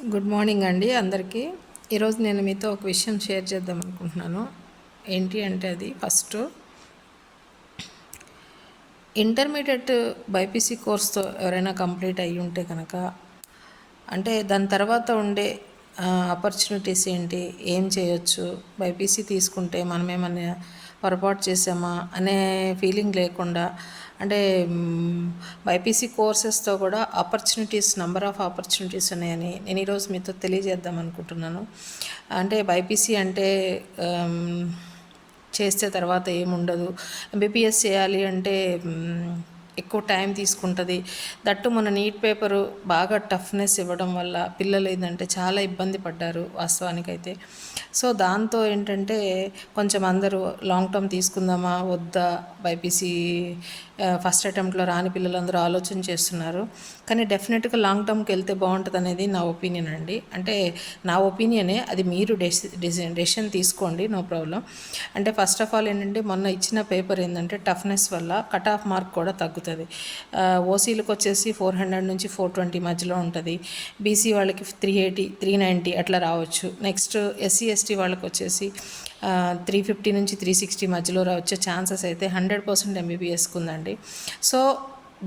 Good morning అండి అందరికీ. ఈరోజు నేను మీతో ఒక విషయం షేర్ చేద్దాం అనుకుంటున్నాను. ఏంటి అంటే అది ఫస్ట్ ఇంటర్మీడియట్ బైపీసీ కోర్స్తో ఎవరైనా కంప్లీట్ అయ్యి ఉంటే కనుక అంటే దాని తర్వాత ఉండే ఆపర్చునిటీస్ ఏంటి, ఏం చేయొచ్చు, బైపీసీ తీసుకుంటే మనం ఏమన్నా పొరపాటు చేసామా అనే ఫీలింగ్ లేకుండా అంటే బైపీసీ కోర్సెస్తో కూడా నంబర్ ఆఫ్ ఆపర్చునిటీస్ ఉన్నాయని నేను ఈరోజు మీతో తెలియజేద్దాం అనుకుంటున్నాను. అంటే బైపీసీ అంటే చేస్తే తర్వాత ఏముండదు, ఎంబీబీఎస్ చేయాలి అంటే ఎక్కువ టైం తీసుకుంటుంది. దట్టు మన నీట్ పేపరు బాగా టఫ్నెస్ ఇవ్వడం వల్ల పిల్లలు ఏంటంటే చాలా ఇబ్బంది పడ్డారు వాస్తవానికైతే. సో దాంతో ఏంటంటే కొంచెం అందరూ లాంగ్ టర్మ్ తీసుకుందామా వద్దా, బైపీసీ ఫస్ట్ అటెంప్ట్లో రాని పిల్లలందరూ ఆలోచన చేస్తున్నారు. కానీ డెఫినెట్గా లాంగ్ టర్మ్కి వెళ్తే బాగుంటుంది అనేది నా ఒపీనియన్ అండి. అంటే నా ఒపీనియనే, అది మీరు డెసిషన్ తీసుకోండి, నో ప్రాబ్లం. అంటే ఫస్ట్ ఆఫ్ ఆల్ ఏంటంటే మొన్న ఇచ్చిన పేపర్ ఏంటంటే టఫ్నెస్ వల్ల కట్ ఆఫ్ మార్క్ కూడా తగ్గుతుంది. ఓసీలకు వచ్చేసి 400 నుంచి 420 మధ్యలో ఉంటుంది. బీసీ వాళ్ళకి 380 390 అట్లా రావచ్చు. నెక్స్ట్ ఎస్సీ ఎస్టీ వాళ్ళకి వచ్చేసి 350 నుంచి 360 మధ్యలో వచ్చే ఛాన్సెస్ అయితే 100% ఎంబీబీఎస్కి ఉందండి. సో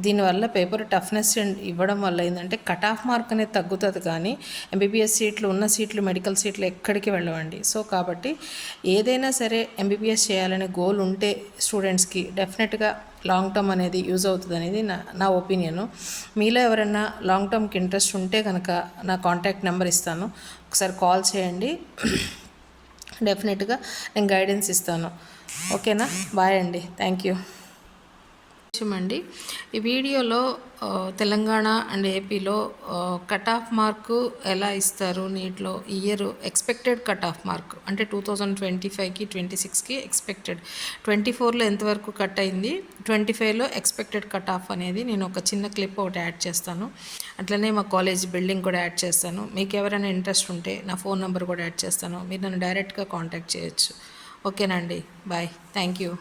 దీనివల్ల పేపర్ టఫ్నెస్ ఇవ్వడం వల్ల ఏంటంటే కట్ ఆఫ్ మార్క్ అనేది తగ్గుతుంది, కానీ ఎంబీబీఎస్ సీట్లు ఉన్న సీట్లు మెడికల్ సీట్లు ఎక్కడికి వెళ్ళవండి. సో కాబట్టి ఏదైనా సరే ఎంబీబీఎస్ చేయాలనే గోల్ ఉంటే స్టూడెంట్స్కి డెఫినెట్గా లాంగ్ టర్మ్ అనేది యూజ్ అవుతుంది అనేది నా ఒపీనియను. మీలో ఎవరైనా లాంగ్ టర్మ్కి ఇంట్రెస్ట్ ఉంటే కనుక నా కాంటాక్ట్ నెంబర్ ఇస్తాను, ఒకసారి కాల్ చేయండి. డెఫినెట్గా నేను గైడెన్స్ ఇస్తాను. ఓకేనా? బాయ్ అండి, థ్యాంక్ యూ. అండి ఈ వీడియోలో తెలంగాణ అండ్ ఏపీలో కట్ ఆఫ్ మార్కు ఎలా ఇస్తారు నీట్లో, year expected cut off mark అంటే 2025కి 26కి ఎక్స్పెక్టెడ్, 24లో ఎంతవరకు కట్ అయింది, 25లో ఎక్స్పెక్టెడ్ కట్ ఆఫ్ అనేది నేను ఒక చిన్న క్లిప్ ఒకటి యాడ్ చేస్తాను. అట్లనే మా కాలేజ్ బిల్డింగ్ కూడా యాడ్ చేస్తాను. మీకు ఎవరైనా ఇంట్రెస్ట్ ఉంటే నా ఫోన్ నెంబర్ కూడా యాడ్ చేస్తాను, మీరు నన్ను డైరెక్ట్గా కాంటాక్ట్ చేయొచ్చు. ఓకేనండి, బాయ్, థ్యాంక్ యూ.